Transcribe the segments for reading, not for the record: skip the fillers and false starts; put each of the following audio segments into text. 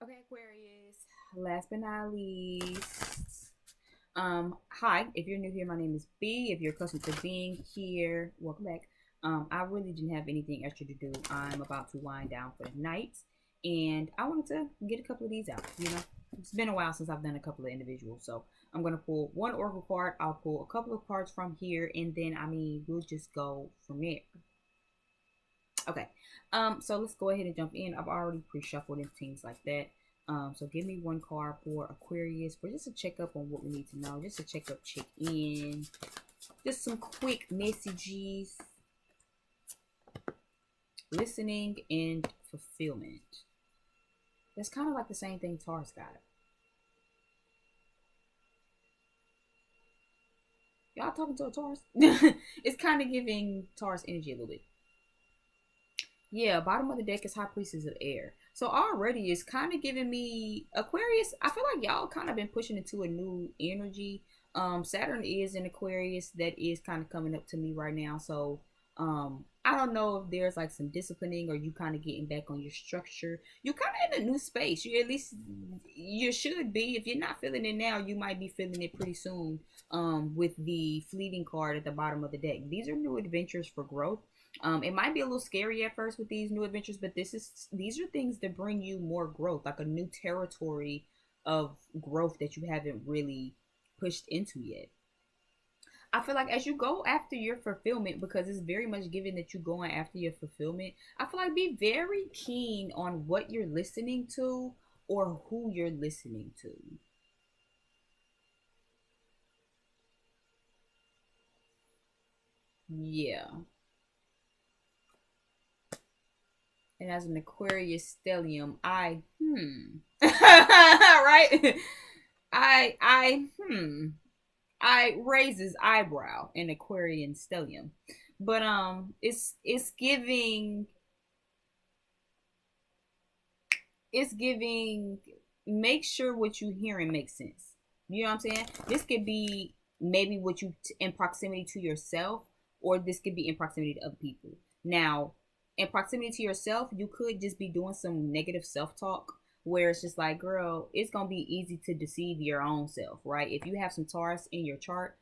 Okay, Aquarius. Last but not least, hi. If you're new here, my name is B. If you're accustomed to being here, welcome back. I really didn't have anything extra to do. I'm about to wind down for the night, and I wanted to get a couple of these out. It's been a while since I've done a couple of individuals, so I'm gonna pull one oracle card. I'll pull a couple of cards from here, and then we'll just go from there. Okay. So let's go ahead and jump in. I've already pre-shuffled and things like that. So give me one card for Aquarius for just a checkup on what we need to know. Just a checkup, check in. Just some quick messages. Listening and fulfillment. That's kind of like the same thing Taurus got. Y'all talking to a Taurus? It's kind of giving Taurus energy a little bit. Yeah, bottom of the deck is High Priestess of Air. So already it's kind of giving me Aquarius. I feel like y'all kind of been pushing into a new energy. Saturn is in Aquarius. That is kind of coming up to me right now. So I don't know if there's like some disciplining or you kind of getting back on your structure. You're kind of in a new space. You at least you should be. If you're not feeling it now, you might be feeling it pretty soon. With the fleeting card at the bottom of the deck. These are new adventures for growth. It might be a little scary at first with these new adventures, but these are things that bring you more growth, like a new territory of growth that you haven't really pushed into yet. I feel like as you go after your fulfillment, because it's very much given that you're going after your fulfillment, I feel like be very keen on what you're listening to or who you're listening to. Yeah. And as an Aquarius stellium, right? I raise his eyebrow in Aquarian stellium. But it's giving make sure what you hearing makes sense. You know what I'm saying? This could be maybe what you in proximity to yourself, or this could be in proximity to other people. Now, in proximity to yourself, you could just be doing some negative self-talk where it's just like, girl, it's gonna be easy to deceive your own self, right? If you have some Taurus in your chart,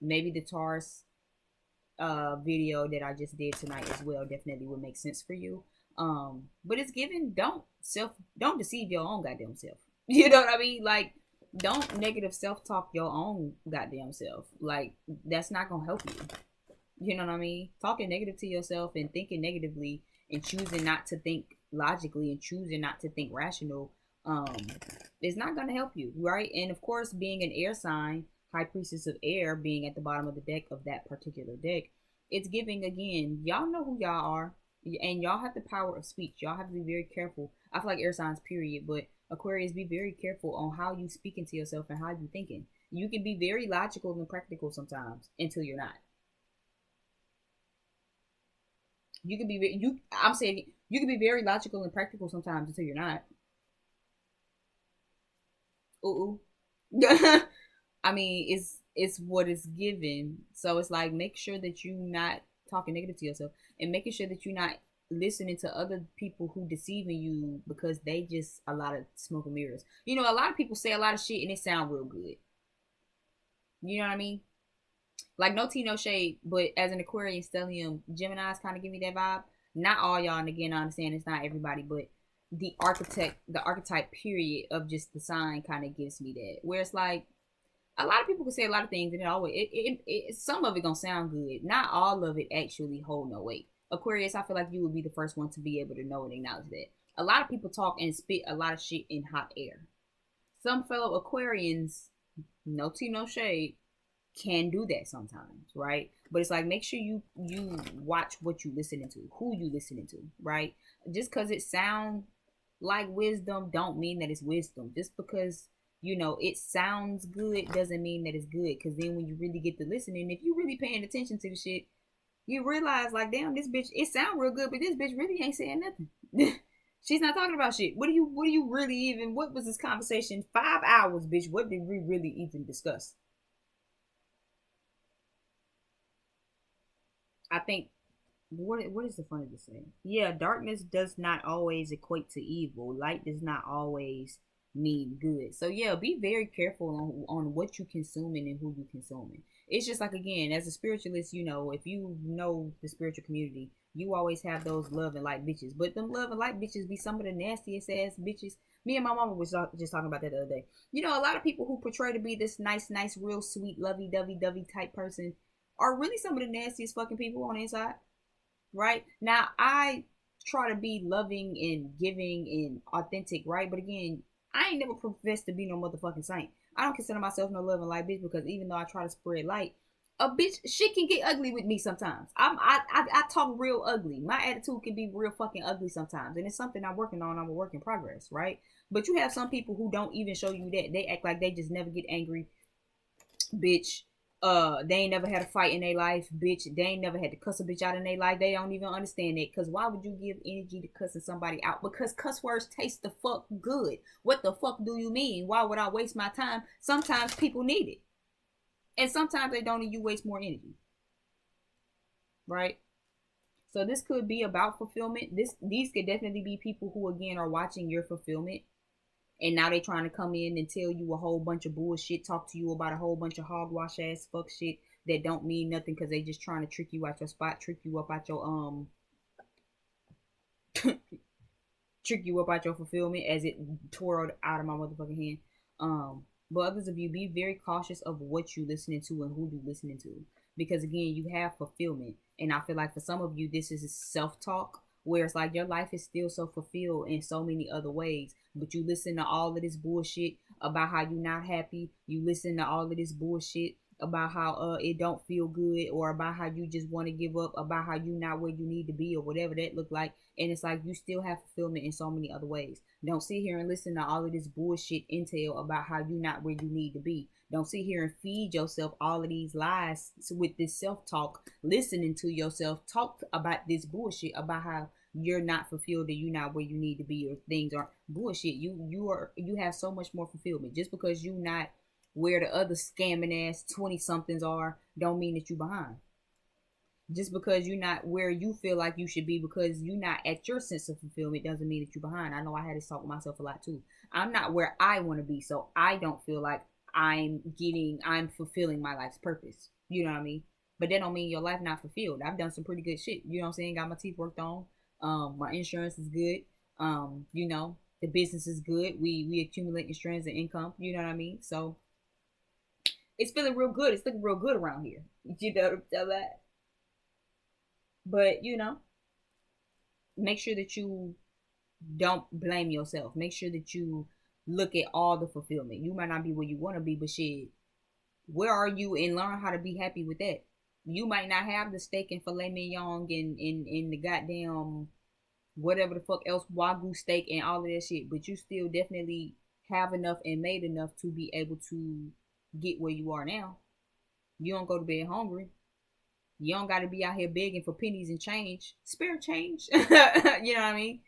maybe the Taurus video that I just did tonight as well definitely would make sense for you. But it's given don't deceive your own goddamn self. You know what I mean? Like don't negative self talk your own goddamn self. Like that's not gonna help you. You know what I mean? Talking negative to yourself and thinking negatively and choosing not to think logically and choosing not to think rational um is not gonna help you, right? And of course being an air sign, high priestess of air being at the bottom of the deck of that particular deck, it's giving again, y'all know who y'all are and y'all have the power of speech. Y'all have to be very careful. I feel like air signs period, but Aquarius, be very careful on how you speaking to yourself and how you thinking. You can be very logical and practical sometimes until you're not. You can be you. I'm saying you can be very logical and practical sometimes until you're not. Ooh. I mean, it's what is given. So it's like make sure that you're not talking negative to yourself and making sure that you're not listening to other people who deceiving you because they just a lot of smoke and mirrors. You know, a lot of people say a lot of shit and it sound real good. You know what I mean? Like no tea, no shade, but as an Aquarian stellium, Gemini's kind of give me that vibe. Not all y'all, and again, I understand it's not everybody, but the archetype period of just the sign kind of gives me that. Where it's like a lot of people can say a lot of things, and some of it gonna sound good. Not all of it actually hold no weight. Aquarius, I feel like you would be the first one to be able to know and acknowledge that. A lot of people talk and spit a lot of shit in hot air. Some fellow Aquarians, no tea, no shade, can do that sometimes, right? But it's like make sure you watch what you listening to, who you listening to, right? Just because it sounds like wisdom don't mean that it's wisdom. Just because it sounds good doesn't mean that it's good. Because then when you really get to listening, if you really paying attention to the shit, you realize like, damn, this bitch, it sound real good, but this bitch really ain't saying nothing. She's not talking about shit. What do you really even? What was this conversation? 5 hours, bitch. What did we really even discuss? I think what is the fun of this thing? Yeah, darkness does not always equate to evil. Light does not always mean good. So yeah, be very careful on what you consuming and who you consuming. It's just like, again, as a spiritualist, you know, if you know the spiritual community, you always have those love and light bitches. But them love and light bitches be some of the nastiest ass bitches. Me and my mama was just talking about that the other day. You know, a lot of people who portray to be this nice, real sweet, lovey dovey type person are really some of the nastiest fucking people on the inside. Right now, I try to be loving and giving and authentic, right? But again, I ain't never professed to be no motherfucking saint. I don't consider myself no loving light bitch, because even though I try to spread light, a bitch, shit can get ugly with me sometimes. I talk real ugly. My attitude can be real fucking ugly sometimes, and it's something I'm working on. I'm a work in progress, right? But you have some people who don't even show you that. They act like they just never get angry, bitch. They ain't never had a fight in their life, bitch. They ain't never had to cuss a bitch out in their life. They don't even understand it. Cause why would you give energy to cussing somebody out? Because cuss words taste the fuck good. What the fuck do you mean? Why would I waste my time? Sometimes people need it, and sometimes they don't, and you waste more energy, right? So this could be about fulfillment. These could definitely be people who, again, are watching your fulfillment, and now they trying to come in and tell you a whole bunch of bullshit, talk to you about a whole bunch of hogwash ass fuck shit that don't mean nothing, because they just trying to trick you out your spot, trick you up out your trick you up out your fulfillment, as it twirled out of my motherfucking hand. But others of you, be very cautious of what you listening to and who you listening to, because again, you have fulfillment, and I feel like for some of you, this is self-talk, where it's like your life is still so fulfilled in so many other ways, but you listen to all of this bullshit about how you're not happy. You listen to all of this bullshit about how it don't feel good, or about how you just want to give up, about how you not where you need to be, or whatever that look like. And it's like you still have fulfillment in so many other ways. Don't sit here and listen to all of this bullshit intel about how you not where you need to be. Don't sit here and feed yourself all of these lies with this self-talk, listening to yourself talk about this bullshit about how you're not fulfilled, or you're not where you need to be, or things aren't bullshit. You have so much more fulfillment. Just because you not where the other scamming ass 20 somethings are, don't mean that you behind. Just because you're not where you feel like you should be, because you're not at your sense of fulfillment, doesn't mean that you're behind. I know I had to talk with myself a lot too. I'm not where I want to be, so I don't feel like I'm fulfilling my life's purpose. You know what I mean? But that don't mean your life not fulfilled. I've done some pretty good shit. You know what I'm saying? Got my teeth worked on. My insurance is good. You know, the business is good. We accumulating strands of income. You know what I mean? So it's feeling real good. It's looking real good around here. You know that. But you know, make sure that you don't blame yourself. Make sure that you look at all the fulfillment. You might not be where you want to be, but shit, where are you? And learn how to be happy with that. You might not have the steak and filet mignon and in the goddamn whatever the fuck else, wagyu steak and all of that shit, but you still definitely have enough and made enough to be able to get where you are now. You don't go to bed hungry. You don't got to be out here begging for pennies and change, spare change. You know what I mean?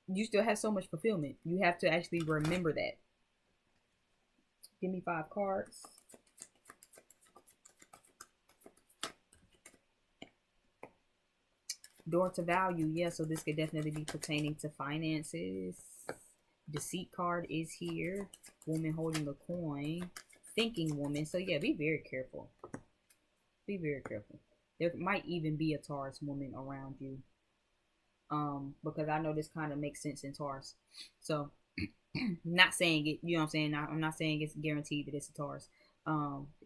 You still have so much fulfillment. You have to actually remember that. Give me 5 cards. Door to value. Yeah, so this could definitely be pertaining to finances. Deceit card is here. Woman holding a coin. Thinking woman. So yeah, be very careful. Be very careful. There might even be a Taurus woman around you. Because I know this kind of makes sense in Taurus. So not saying it, you know what I'm saying? I'm not saying it's guaranteed that it's a Taurus.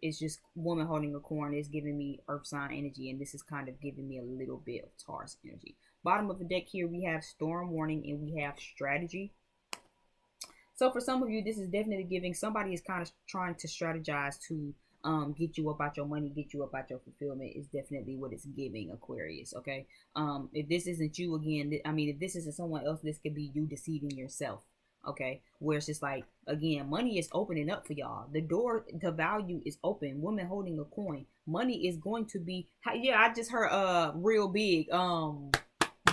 It's just woman holding a corn is giving me earth sign energy, and this is kind of giving me a little bit of Taurus energy. Bottom of the deck here, we have storm warning and we have strategy. So for some of you, this is definitely giving, somebody is kind of trying to strategize to get you up out your money, get you up out your fulfillment, is definitely what it's giving, Aquarius. Okay, if this isn't you, again, I mean, if this isn't someone else, this could be you deceiving yourself. Okay, where it's just like, again, money is opening up for y'all. The door to value is open. Woman holding a coin. Money is going to be, yeah, I just heard real big.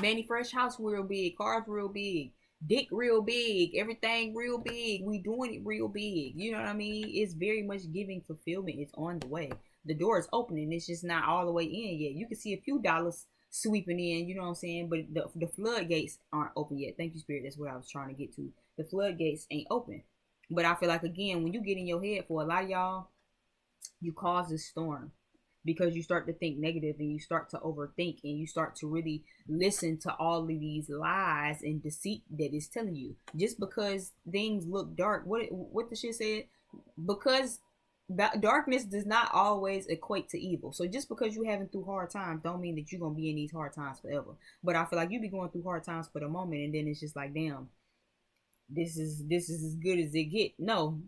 Manny Fresh house real big, cars real big, dick real big, everything real big. We doing it real big. You know what I mean? It's very much giving fulfillment. It's on the way. The door is opening. It's just not all the way in yet. You can see a few dollars sweeping in, you know what I'm saying? But the floodgates aren't open yet. Thank you, Spirit. That's what I was trying to get to. The floodgates ain't open. But I feel like, again, when you get in your head, for a lot of y'all, you cause this storm because you start to think negative and you start to overthink and you start to really listen to all of these lies and deceit that is telling you. Just because things look dark, what the shit said, because darkness does not always equate to evil. So just because you having through hard times don't mean that you're gonna be in these hard times forever. But I feel like you be going through hard times for the moment, and then it's just like, damn, this is as good as it get. No.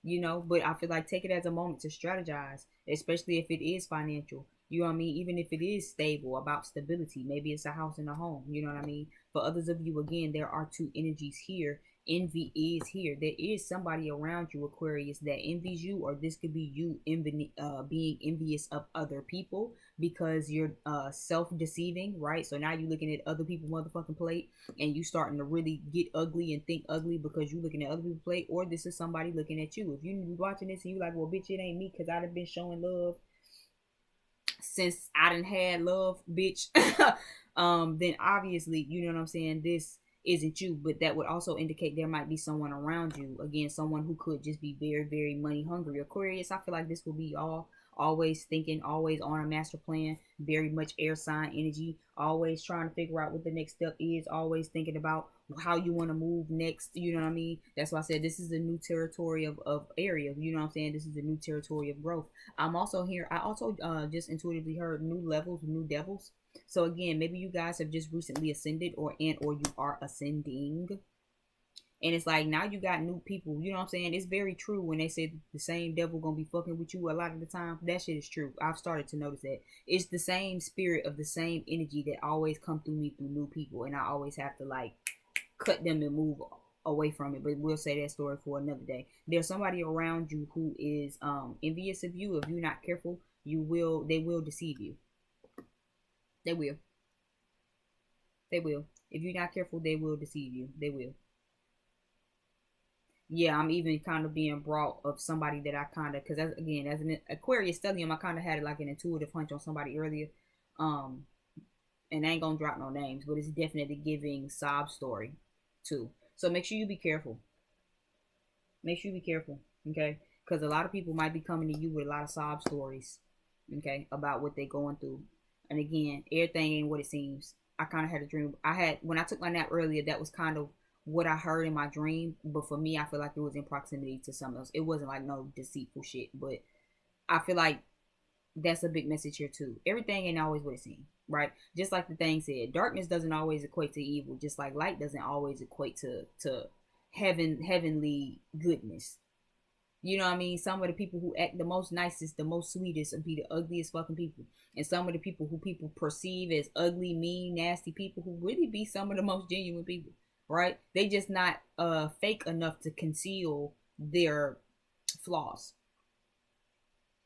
You know, but I feel like take it as a moment to strategize, especially if it is financial. You know what I mean? Even if it is stable, about stability. Maybe it's a house and a home. You know what I mean? For others of you, again, there are two energies here. Envy is here. There is somebody around you, Aquarius, that envies you, or this could be you being envious of other people because you're self-deceiving, right? So now you're looking at other people motherfucking plate and you starting to really get ugly and think ugly because you looking at other people plate, or this is somebody looking at you. If you watching this and you like, well, bitch, it ain't me because I'd have been showing love since I didn't had love, bitch. Then obviously, you know what I'm saying, this isn't you. But that would also indicate there might be someone around you, again, someone who could just be very, very money hungry. Aquarius, I feel like this will be all always thinking, always on a master plan, very much air sign energy, always trying to figure out what the next step is, always thinking about how you want to move next. You know what I mean? That's why I said this is a new territory of area. You know what I'm saying? This is a new territory of growth. I'm also here. I also just intuitively heard new levels, new devils. So again, maybe you guys have just recently ascended, or you are ascending. And it's like now you got new people. You know what I'm saying? It's very true when they say the same devil gonna be fucking with you a lot of the time. That shit is true. I've started to notice that. It's the same spirit of the same energy that always come through me through new people. And I always have to like cut them and move away from it. But we'll say that story for another day. There's somebody around you who is envious of you. If you're not careful, they will deceive you. They will. They will. If you're not careful, they will deceive you. They will. Yeah, I'm even kind of being brought of somebody that I kind of, because again, as an Aquarius stellium, I kind of had like an intuitive hunch on somebody earlier. Um, and I ain't gonna drop no names, but it's definitely giving sob story too. So make sure you be careful. Make sure you be careful, okay? Because a lot of people might be coming to you with a lot of sob stories, okay, about what they're going through. And again, everything ain't what it seems. I kind of had a dream. When I took my nap earlier, that was kind of what I heard in my dream. But for me, I feel like it was in proximity to something else. It wasn't like no deceitful shit, but I feel like that's a big message here too. Everything ain't always what it seems, right? Just like the thing said, darkness doesn't always equate to evil. Just like light doesn't always equate to heavenly goodness. You know what I mean? Some of the people who act the most nicest, the most sweetest, will be the ugliest fucking people. And some of the people who people perceive as ugly, mean, nasty people who really be some of the most genuine people, right? They just not fake enough to conceal their flaws,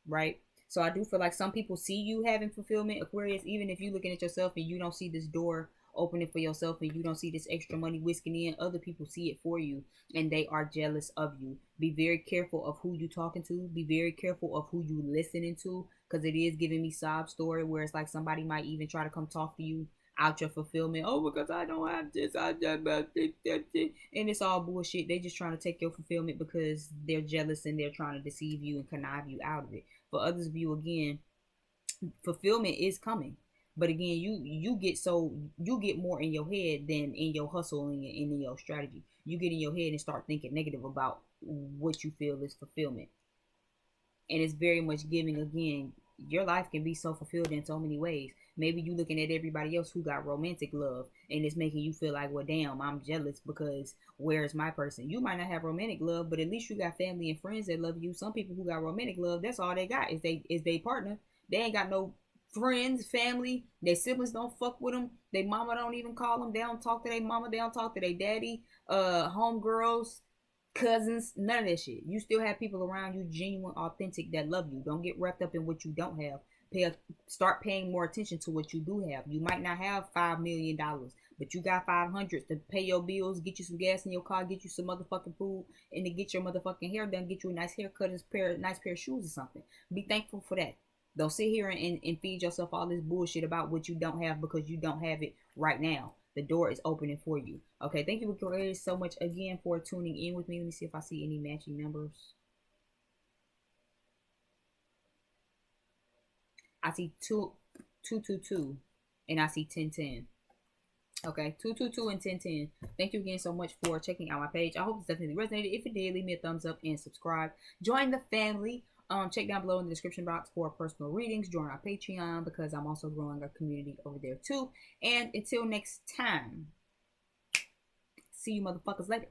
right? So I do feel like some people see you having fulfillment, Aquarius, even if you're looking at yourself and you don't see this door opening for yourself and you don't see this extra money whisking in, other people see it for you and they are jealous of you. Be very careful of who you talking to. Be very careful of who you listening to, because it is giving me sob story where it's like somebody might even try to come talk to you out your fulfillment. Oh, because I don't have this, I just about this, and it's all bullshit. They just trying to take your fulfillment because they're jealous and they're trying to deceive you and connive you out of it. For others of you, again, fulfillment is coming, but again, you get more in your head than in your hustle and in your strategy. You get in your head and start thinking negative about what you feel is fulfillment, and it's very much giving. Again, your life can be so fulfilled in so many ways. Maybe you looking at everybody else who got romantic love and it's making you feel like, well, damn, I'm jealous because where's my person? You might not have romantic love, but at least you got family and friends that love you. Some people who got romantic love, that's all they got is they partner. They ain't got no friends, family. Their siblings don't fuck with them. Their mama don't even call them. They don't talk to their mama. They don't talk to their daddy. Homegirls, cousins, none of that shit. You still have people around you, genuine, authentic, that love you. Don't get wrapped up in what you don't have. Start paying more attention to what you do have. You might not have $5 million, but you got 500 to pay your bills, get you some gas in your car, get you some motherfucking food, and to get your motherfucking hair done, get you a nice haircut and nice pair of shoes or something. Be thankful for that. Don't sit here and feed yourself all this bullshit about what you don't have because you don't have it right now. The door is opening for you. Okay, thank you, Aquarius, so much again for tuning in with me. Let me see if I see any matching numbers. I see 222 and I see 1010. Okay, 222 and 1010. Thank you again so much for checking out my page. I hope this definitely resonated. If it did, leave me a thumbs up and subscribe. Join the family. Check down below in the description box for personal readings. Join our Patreon because I'm also growing a community over there too. And until next time, see you motherfuckers later.